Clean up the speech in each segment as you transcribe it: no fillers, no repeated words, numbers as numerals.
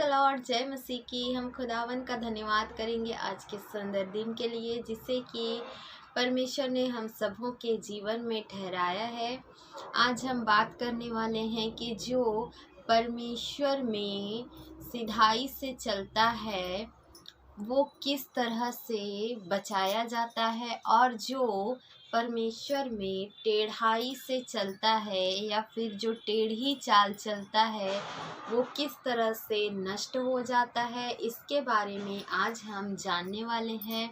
The Lord. जय मसीह की। हम खुदावन का धन्यवाद करेंगे आज के सुंदर दिन के लिए जिसे कि परमेश्वर ने हम सबों के जीवन में ठहराया है। आज हम बात करने वाले हैं कि जो परमेश्वर में सिधाई से चलता है वो किस तरह से बचाया जाता है, और जो परमेश्वर में टेढ़ाई से चलता है या फिर जो टेढ़ी चाल चलता है वो किस तरह से नष्ट हो जाता है, इसके बारे में आज हम जानने वाले हैं।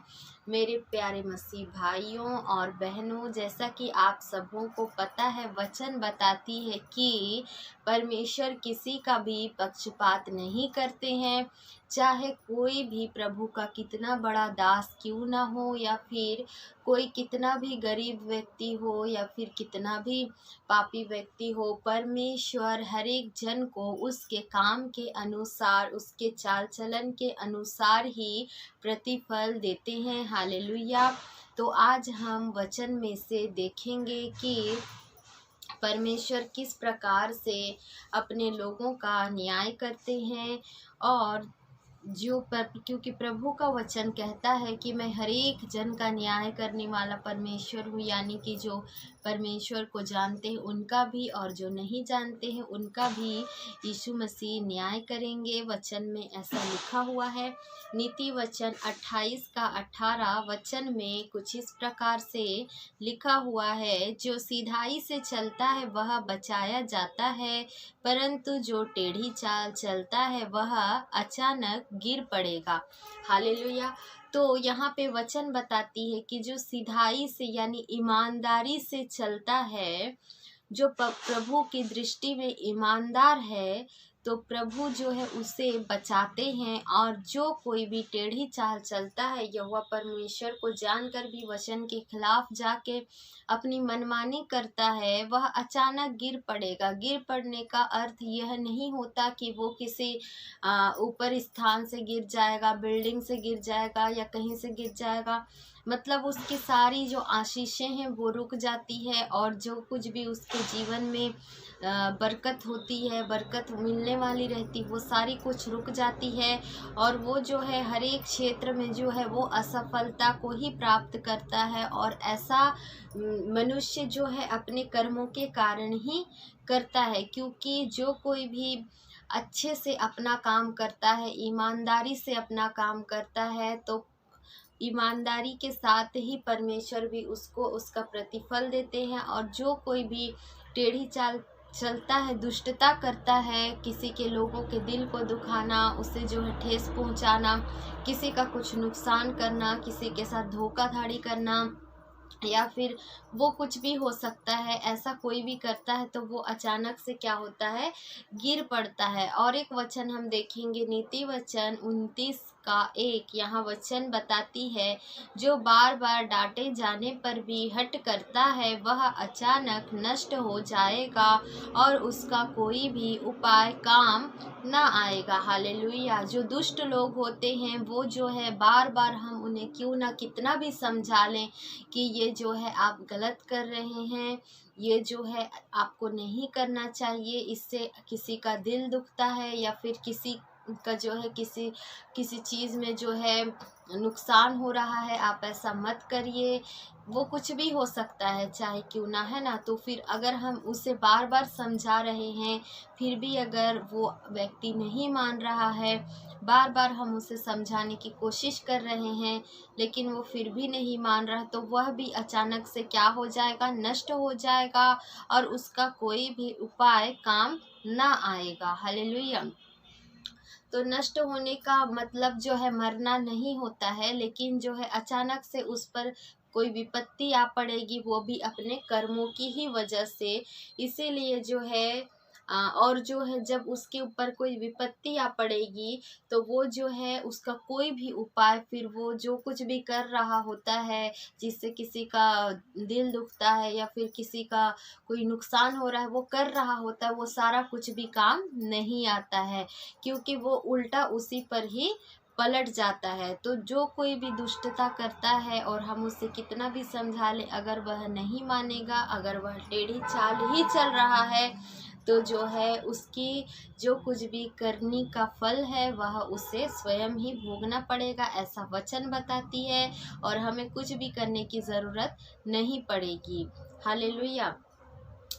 मेरे प्यारे मसीह भाइयों और बहनों, जैसा कि आप सबों को पता है, वचन बताती है कि परमेश्वर किसी का भी पक्षपात नहीं करते हैं। चाहे कोई भी प्रभु का कितना बड़ा दास क्यों ना हो, या फिर कोई कितना भी गरीब व्यक्ति हो, या फिर कितना भी पापी व्यक्ति हो, परमेश्वर हर एक जन को उसके काम के अनुसार, उसके चाल चलन के अनुसार ही प्रतिफल देते हैं। हालेलुया। तो आज हम वचन में से देखेंगे कि परमेश्वर किस प्रकार से अपने लोगों का न्याय करते हैं, और क्योंकि प्रभु का वचन कहता है कि मैं हर एक जन का न्याय करने वाला परमेश्वर हूँ, यानी कि जो परमेश्वर को जानते हैं उनका भी और जो नहीं जानते हैं उनका भी यीशु मसीह न्याय करेंगे। वचन में ऐसा लिखा हुआ है। नीति वचन 28 का 18 वचन में कुछ इस प्रकार से लिखा हुआ है, जो सीधाई से चलता है वह बचाया जाता है, परंतु जो टेढ़ी चाल चलता है वह अचानक गिर पड़ेगा। हालेलुया। तो यहाँ पे वचन बताती है कि जो सिधाई से यानी ईमानदारी से चलता है, जो प्रभु की दृष्टि में ईमानदार है, तो प्रभु जो है उसे बचाते हैं। और जो कोई भी टेढ़ी चाल चलता है, यहोवा परमेश्वर को जानकर भी वचन के खिलाफ जाके अपनी मनमानी करता है, वह अचानक गिर पड़ेगा। गिर पड़ने का अर्थ यह नहीं होता कि वो किसी ऊपर स्थान से गिर जाएगा, बिल्डिंग से गिर जाएगा या कहीं से गिर जाएगा। मतलब उसकी सारी जो आशीषें हैं वो रुक जाती है, और जो कुछ भी उसके जीवन में बरकत होती है, बरकत मिलने वाली रहती, वो सारी कुछ रुक जाती है। और वो जो है हर एक क्षेत्र में जो है वो असफलता को ही प्राप्त करता है। और ऐसा मनुष्य जो है अपने कर्मों के कारण ही करता है, क्योंकि जो कोई भी अच्छे से अपना काम करता है, ईमानदारी से अपना काम करता है, तो ईमानदारी के साथ ही परमेश्वर भी उसको उसका प्रतिफल देते हैं। और जो कोई भी टेढ़ी चाल चलता है, दुष्टता करता है, किसी के लोगों के दिल को दुखाना, उसे जो है ठेस पहुंचाना, किसी का कुछ नुकसान करना, किसी के साथ धोखाधड़ी करना, या फिर वो कुछ भी हो सकता है, ऐसा कोई भी करता है, तो वो अचानक से क्या होता है, गिर पड़ता है। और एक वचन हम देखेंगे, नीति वचन 29 का 1, यहाँ वचन बताती है, जो बार बार डांटे जाने पर भी हट करता है वह अचानक नष्ट हो जाएगा और उसका कोई भी उपाय काम ना आएगा। हालेलुया। जो दुष्ट लोग होते हैं वो जो है बार बार हम उन्हें क्यों ना कितना भी समझा लें कि ये जो है आप गलत कर रहे हैं, ये जो है आपको नहीं करना चाहिए, इससे किसी का दिल दुखता है, या फिर किसी का जो है किसी चीज़ में जो है नुकसान हो रहा है, आप ऐसा मत करिए। वो कुछ भी हो सकता है, चाहे क्यों ना, है ना। तो फिर अगर हम उसे बार बार समझा रहे हैं, फिर भी अगर वो व्यक्ति नहीं मान रहा है, बार बार हम उसे समझाने की कोशिश कर रहे हैं, लेकिन वो फिर भी नहीं मान रहा, तो वह भी अचानक से क्या हो जाएगा, नष्ट हो जाएगा, और उसका कोई भी उपाय काम ना आएगा। हालेलुया। तो नष्ट होने का मतलब जो है मरना नहीं होता है, लेकिन जो है अचानक से उस पर कोई विपत्ति आ पड़ेगी, वो भी अपने कर्मों की ही वजह से। इसीलिए जो है और जो है जब उसके ऊपर कोई विपत्ति आ पड़ेगी, तो वो जो है उसका कोई भी उपाय, फिर वो जो कुछ भी कर रहा होता है, जिससे किसी का दिल दुखता है या फिर किसी का कोई नुकसान हो रहा है, वो कर रहा होता है, वो सारा कुछ भी काम नहीं आता है, क्योंकि वो उल्टा उसी पर ही पलट जाता है। तो जो कोई भी दुष्टता करता है और हम उसे कितना भी समझा लें, अगर वह नहीं मानेगा, अगर वह टेढ़ी चाल ही चल रहा है, तो जो है उसकी जो कुछ भी करनी का फल है वह उसे स्वयं ही भोगना पड़ेगा, ऐसा वचन बताती है। और हमें कुछ भी करने की ज़रूरत नहीं पड़ेगी। हालेलुया।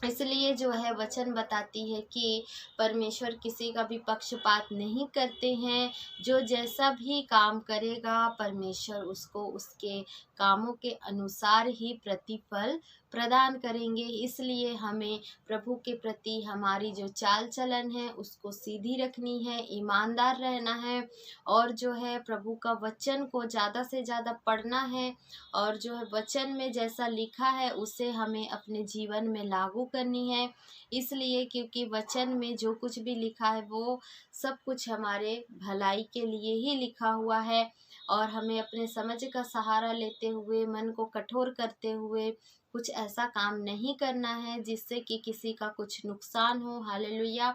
इसलिए जो है वचन बताती है कि परमेश्वर किसी का भी पक्षपात नहीं करते हैं। जो जैसा भी काम करेगा परमेश्वर उसको उसके कामों के अनुसार ही प्रतिफल प्रदान करेंगे। इसलिए हमें प्रभु के प्रति हमारी जो चाल चलन है उसको सीधी रखनी है, ईमानदार रहना है, और जो है प्रभु का वचन को ज़्यादा से ज़्यादा पढ़ना है, और जो है वचन में जैसा लिखा है उसे हमें अपने जीवन में लागू करनी है। इसलिए क्योंकि वचन में जो कुछ भी लिखा है वो सब कुछ हमारे भलाई के लिए ही लिखा हुआ है, और हमें अपने समझ का सहारा लेते हुए, मन को कठोर करते हुए कुछ ऐसा काम नहीं करना है जिससे कि किसी का कुछ नुकसान हो। हालेलुया।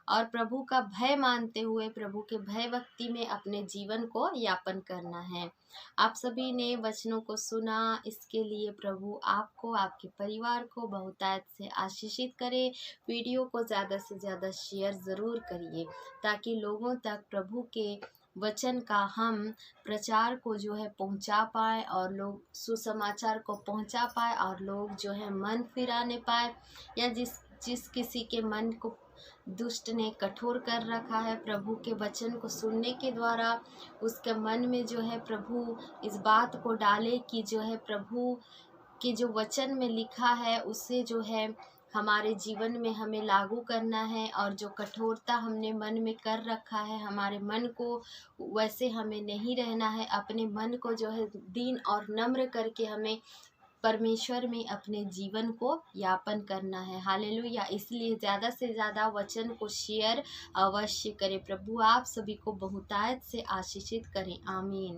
और प्रभु का भय मानते हुए प्रभु के भय भक्ति में अपने जीवन को यापन करना है। आप सभी ने वचनों को सुना, इसके लिए प्रभु आपको, आपके परिवार को बहुतायत से आशीषित करे। वीडियो को ज़्यादा से ज़्यादा शेयर ज़रूर करिए ताकि लोगों तक प्रभु के वचन का हम प्रचार को जो है पहुंचा पाए, और लोग सुसमाचार को पहुंचा पाए, और लोग जो है मन फिराने पाए, या जिस किसी के मन को दुष्ट ने कठोर कर रखा है, प्रभु के वचन को सुनने के द्वारा उसके मन में जो है प्रभु इस बात को डाले कि जो है प्रभु के जो वचन में लिखा है उसे जो है हमारे जीवन में हमें लागू करना है, और जो कठोरता हमने मन में कर रखा है हमारे मन को वैसे हमें नहीं रहना है। अपने मन को जो है दीन और नम्र करके हमें परमेश्वर में अपने जीवन को यापन करना है। हालेलुया। इसलिए ज़्यादा से ज़्यादा वचन को शेयर अवश्य करें। प्रभु आप सभी को बहुतायत से आशीषित करें। आमीन।